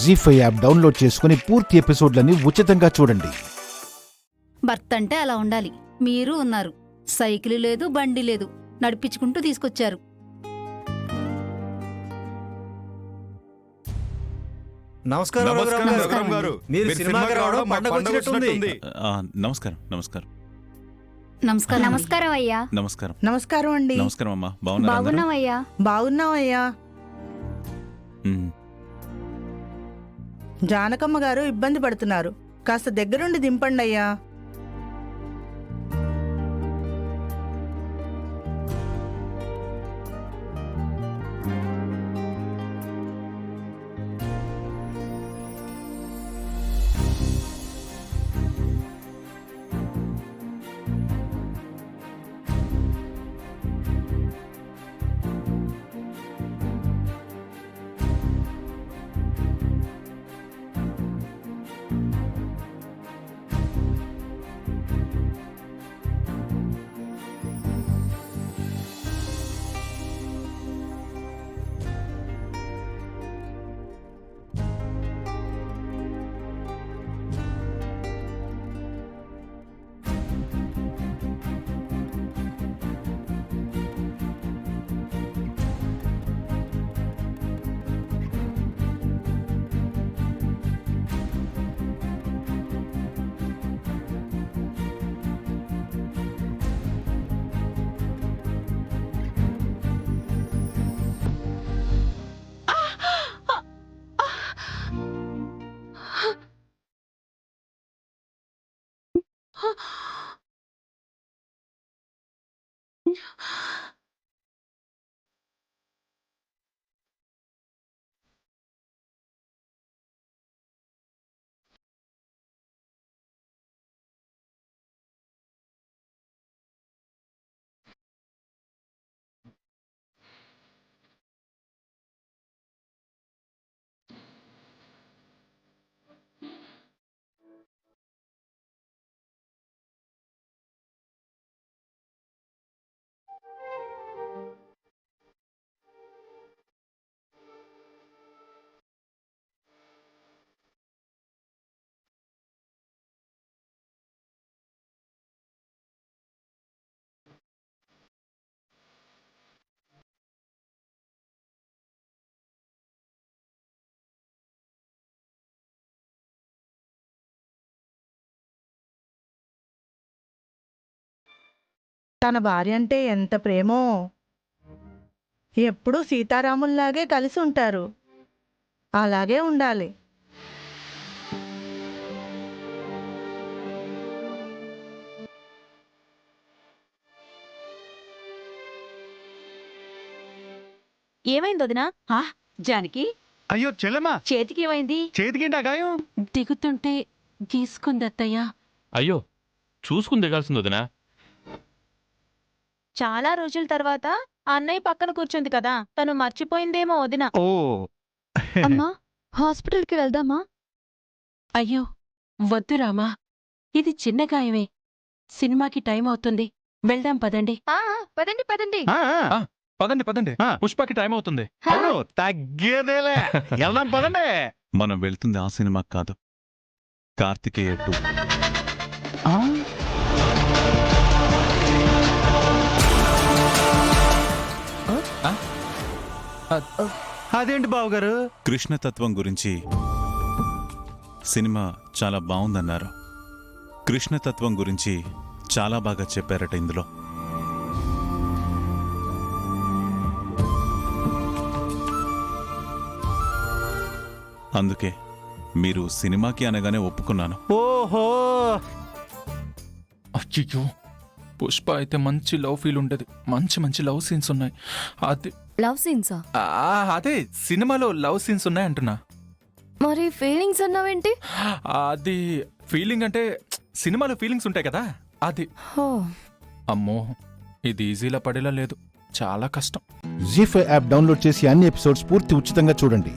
జీ5 app download చేసుకుని పూర్తి ఎపిసోడ్లని ఉచితంగా చూడండి. భర్త అంటే అలా ఉండాలి. మీరు ఉన్నారు. సైకిల్ లేదు, బండి లేదు, నడిపించుకుంటూ తీసుకొచ్చారు. నమస్కారం నమస్కారం గారు. మీరు సినిమాకి రావడం పండగ వచ్చినట్టుంది. నమస్కారం నమస్కారం నమస్కారం. నమస్కారం అయ్యా. నమస్కారం నమస్కారం అండి. నమస్కారం అమ్మా. బాగున్నారా? బాగున్నావయ్యా. బాగున్నామయ్యా. జానకమ్మ గారు ఇబ్బంది పడుతున్నారు, కాస్త దగ్గరుండి దింపండి అయ్యా. తన భార్య అంటే ఎంత ప్రేమో. ఎప్పుడూ సీతారాముల్లాగే కలిసి ఉంటారు. అలాగే ఉండాలి. ఏమైంది వదినా? జానకి, అయ్యో చెల్లెమ్మా, చేతికి ఏమైంది? చేతికింటా గాయం. దిగుతుంటే గీసుకుందత్తయ్యా. అయ్యో, చూసుకుని దిగాల్సింది వదినా. చాలా రోజుల తర్వాత అన్నయ్య పక్కన కూర్చుంది కదా, తను మర్చిపోయిందేమో వదిన. ఓ అమ్మా, హాస్పిటల్కి వెళ్దామా? అయ్యో వద్దు రామా, ఇది చిన్న గాయమే. సినిమాకి టైం అవుతుంది, వెళ్దాం పదండి. పదండి పదండి. పదండి పదండి, పుష్పకి టైం అవుతుంది. అవును, తగ్గేదేలే. వెళ్దాం పదండి. మనం వెళ్తుంది ఆ సినిమా కాదు, కార్తికేయ 2. అదేంటి బావగారు? కృష్ణతత్వం గురించి సినిమా చాలా బాగుందన్నారు. కృష్ణతత్వం గురించి చాలా బాగా చెప్పారట ఇందులో. అందుకే మీరు సినిమాకి అనగానే ఒప్పుకున్నాను. ఓహో, అయ్యో, పుష్ప అయితే మంచి లవ్ ఫీల్ ఉంటుంది. మంచి మంచి లవ్ సీన్స్ ఉన్నాయి. అది లవ్ సీన్సా? అదే సినిమాలో లవ్ సీన్స్ ఉన్నాయి అంటున్నా. మరి ఫీలింగ్స్ అన్నావేంటి? అది ఫీలింగ్ అంటే సినిమాలో ఫీలింగ్స్ ఉంటాయి కదా, అది. అమ్మో, ఇది ఈజీలా పడేలా లేదు, చాలా కష్టం. జీ5 యాప్ డౌన్లోడ్ చేసి అన్ని ఎపిసోడ్స్ పూర్తి ఉచితంగా చూడండి.